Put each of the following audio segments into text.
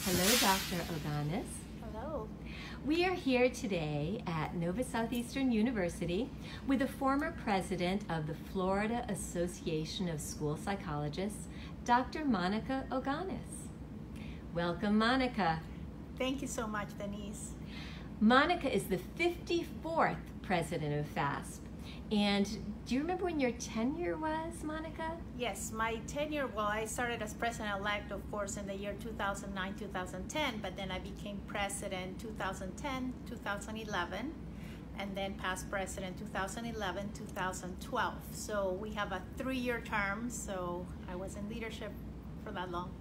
Hello, Dr. Oganis. Hello. We are here today at Nova Southeastern University with the former president of the Florida Association of School Psychologists, Dr. Monica Oganis. Welcome, Monica. Thank you so much, Denise. Monica is the 54th president of FASP. And do you remember when your tenure was, Monica? Yes, my tenure, well, I started as president-elect, of course, in the year 2009, 2010, but then I became president 2010, 2011, and then past president 2011, 2012. So we have a 3-year term, so I was in leadership for that long.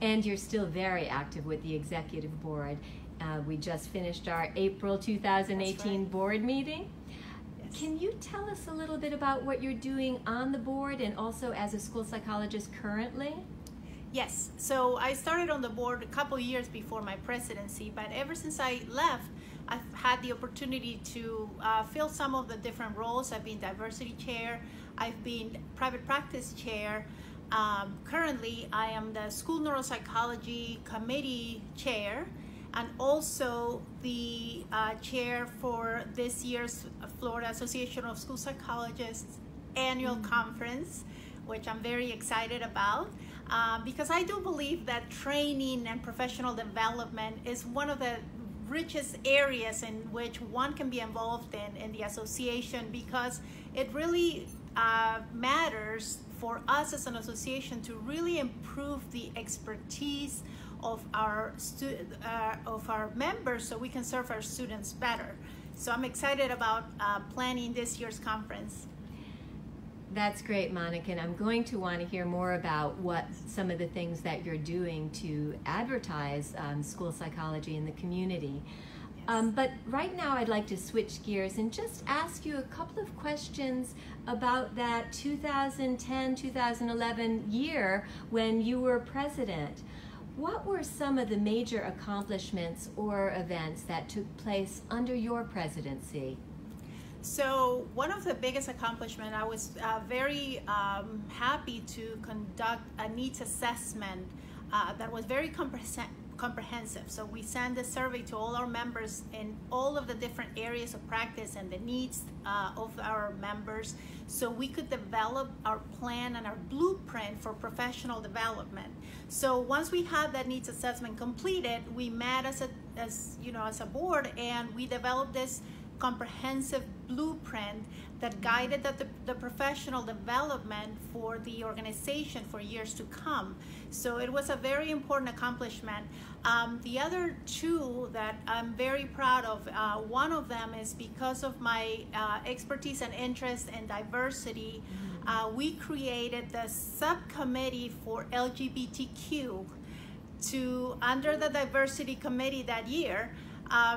And you're still very active with the executive board. We just finished our April 2018 board meeting. Can you tell us a little bit about what you're doing on the board and also as a school psychologist currently? Yes, so I started on the board a couple years before my presidency, but ever since I left, I've had the opportunity to fill some of the different roles. I've been diversity chair, I've been private practice chair. Currently, I am the school neuropsychology committee chair, and also the chair for this year's Florida Association of School Psychologists annual conference, which I'm very excited about because I do believe that training and professional development is one of the richest areas in which one can be involved in the association, because it really matters for us as an association to really improve the expertise of our members so we can serve our students better. So I'm excited about planning this year's conference. That's great, Monica, and I'm going to want to hear more about what some of the things that you're doing to advertise school psychology in the community. Yes. But right now I'd like to switch gears and just ask you a couple of questions about that 2010-2011 year when you were president. What were some of the major accomplishments or events that took place under your presidency? So one of the biggest accomplishments, I was very happy to conduct a needs assessment that was very comprehensive. So we sent a survey to all our members in all of the different areas of practice and the needs of our members, so we could develop our plan and our blueprint for professional development. So once we had that needs assessment completed, we met as a board, and we developed this comprehensive blueprint that guided the professional development for the organization for years to come. So it was a very important accomplishment. The other two that I'm very proud of, one of them is because of my expertise and interest in diversity, we created the subcommittee for LGBTQ under the diversity committee that year,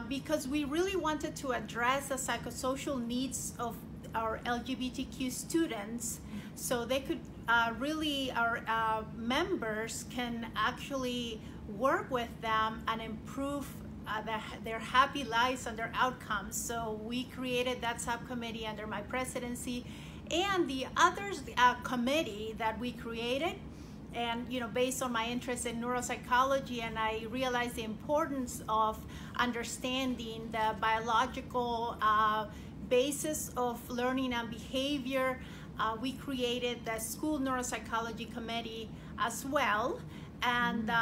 because we really wanted to address the psychosocial needs of our LGBTQ students, so they could our members can actually work with them and improve their happy lives and their outcomes. So we created that subcommittee under my presidency, and the others committee that we created, and based on my interest in neuropsychology, and I realized the importance of understanding the biological basis of learning and behavior, we created the school neuropsychology committee as well. And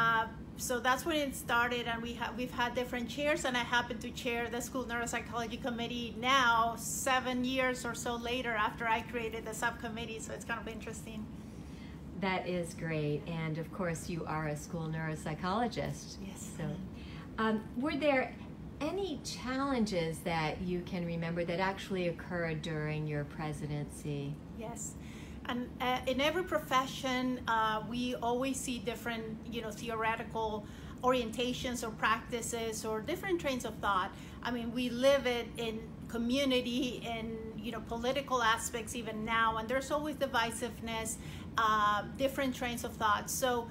so that's when it started, and we've had different chairs, and I happen to chair the school neuropsychology committee now 7 years or so later after I created the subcommittee, so it's kind of interesting. That is great, and of course you are a school neuropsychologist. Yes. So, were there any challenges that you can remember that actually occurred during your presidency? Yes, and in every profession, we always see different, theoretical orientations or practices or different trains of thought. I mean, we live it in community, in political aspects even now, and there's always divisiveness, different trains of thought. So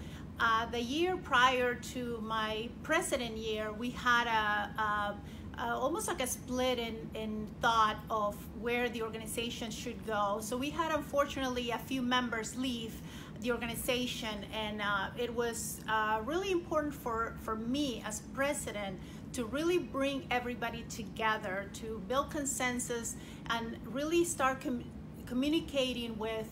the year prior to my president year, we had almost like a split in thought of where the organization should go. So we had, unfortunately, a few members leave the organization, and it was really important for me as president to really bring everybody together, to build consensus and really start communicating with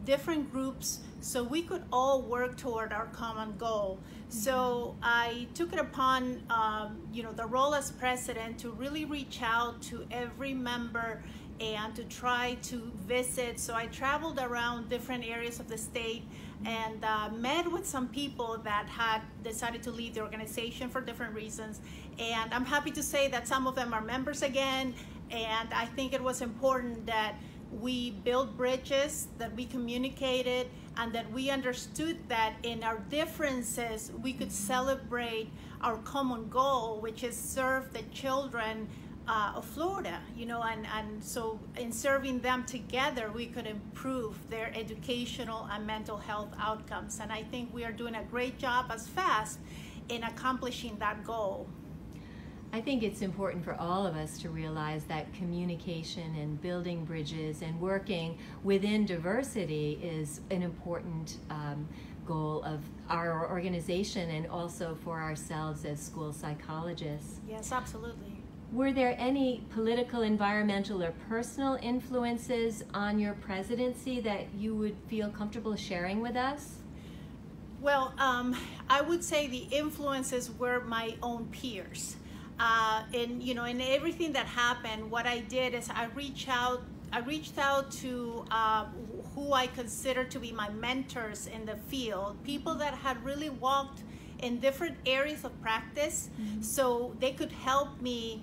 different groups so we could all work toward our common goal. So I took it upon the role as president to really reach out to every member and to try to visit. So I traveled around different areas of the state and met with some people that had decided to leave the organization for different reasons. And I'm happy to say that some of them are members again. And I think it was important that we built bridges, that we communicated, and that we understood that in our differences, we could celebrate our common goal, which is serve the children of Florida, and so in serving them together, we could improve their educational and mental health outcomes. And I think we are doing a great job as FASP in accomplishing that goal. I think it's important for all of us to realize that communication and building bridges and working within diversity is an important goal of our organization and also for ourselves as school psychologists. Yes, absolutely. Were there any political, environmental, or personal influences on your presidency that you would feel comfortable sharing with us? Well, I would say the influences were my own peers. In everything that happened, what I did is I reached out to who I consider to be my mentors in the field, people that had really walked in different areas of practice, so they could help me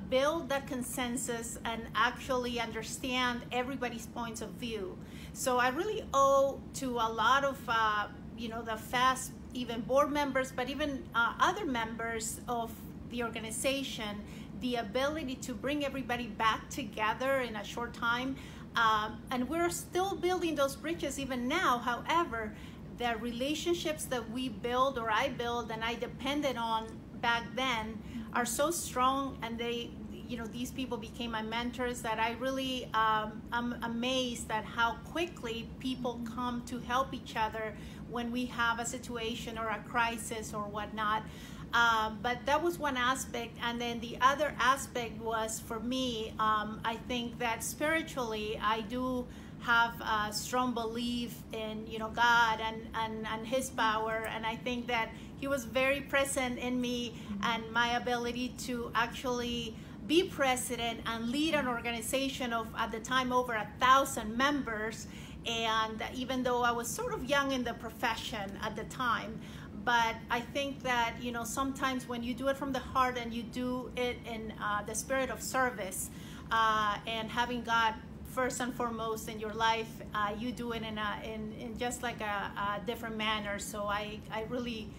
build that consensus and actually understand everybody's points of view. So I really owe to a lot of the FASP, even board members, but even other members of the organization, the ability to bring everybody back together in a short time. And we're still building those bridges even now. However, the relationships that we build, or I build, and I depended on back then are so strong, and these people became my mentors, that I really am amazed at how quickly people come to help each other when we have a situation or a crisis or whatnot. But that was one aspect. And then the other aspect was, for me, I think that spiritually I do have a strong belief in God and his power, and I think that he was very present in me and my ability to actually be president and lead an organization of, at the time, over 1,000 members. And even though I was sort of young in the profession at the time, but I think that sometimes when you do it from the heart and you do it in the spirit of service and having God first and foremost in your life, you do it in just like a different manner. So I really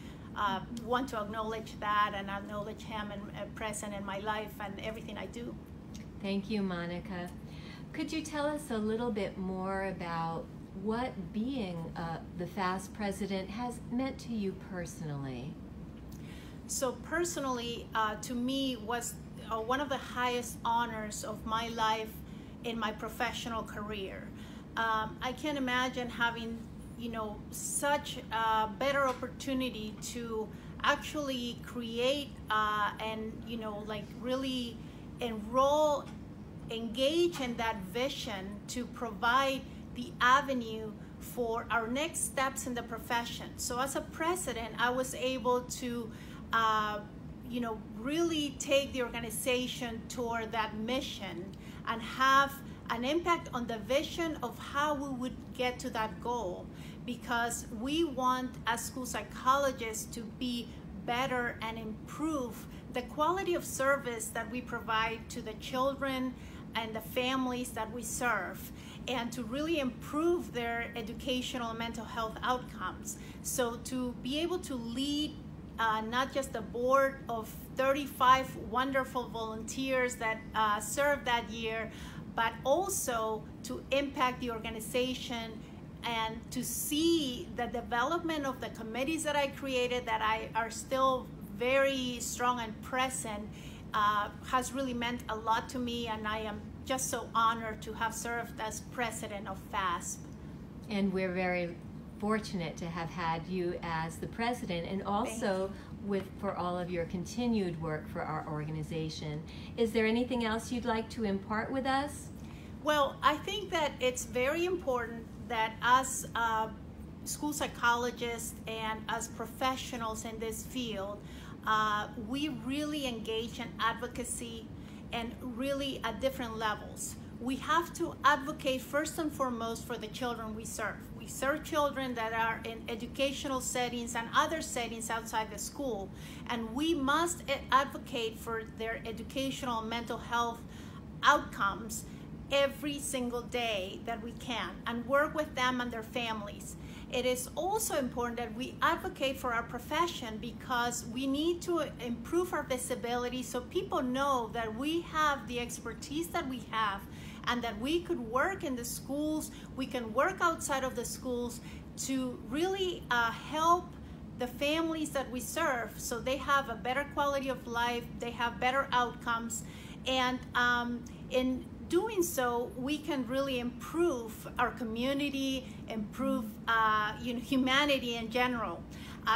want to acknowledge that and acknowledge him and present in my life and everything I do. Thank you, Monica. Could you tell us a little bit more about what being the FASP president has meant to you personally? So personally, to me, was one of the highest honors of my life in my professional career. I can't imagine having such a better opportunity to actually create and really engage in that vision to provide the avenue for our next steps in the profession. So as a president, I was able to really take the organization toward that mission and have an impact on the vision of how we would get to that goal, because we want, as school psychologists, to be better and improve the quality of service that we provide to the children and the families that we serve, and to really improve their educational and mental health outcomes. So to be able to lead not just a board of 35 wonderful volunteers that served that year, but also to impact the organization and to see the development of the committees that I created that are still very strong and present, has really meant a lot to me, and I am just so honored to have served as president of FASP. And we're very fortunate to have had you as the president, and also for all of your continued work for our organization. Is there anything else you'd like to impart with us? Well, I think that it's very important that us school psychologists and as professionals in this field, we really engage in advocacy, and really at different levels. We have to advocate first and foremost for the children we serve. We serve children that are in educational settings and other settings outside the school, and we must advocate for their educational and mental health outcomes every single day that we can, and work with them and their families. It is also important that we advocate for our profession, because we need to improve our visibility so people know that we have the expertise that we have, and that we could work in the schools, we can work outside of the schools to really help the families that we serve so they have a better quality of life, they have better outcomes, and in doing so, we can really improve our community, improve humanity in general.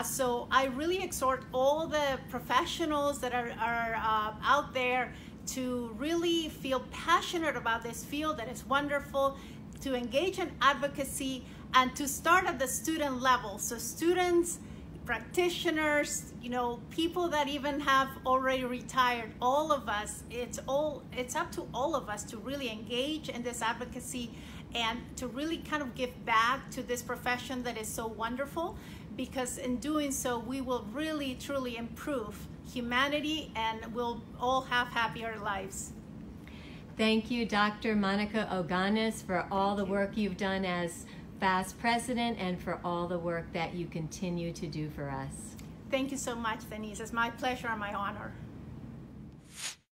So I really exhort all the professionals that are out there to really feel passionate about this field that is wonderful, to engage in advocacy, and to start at the student level. So students, practitioners, people that even have already retired, all of us, it's up to all of us to really engage in this advocacy and to really kind of give back to this profession that is so wonderful, because in doing so, we will really, truly improve humanity, and we'll all have happier lives. Thank you, Dr. Monica Oganes, for all the work you've done as FAST president, and for all the work that you continue to do for us. Thank you so much, Denise. It's my pleasure and my honor.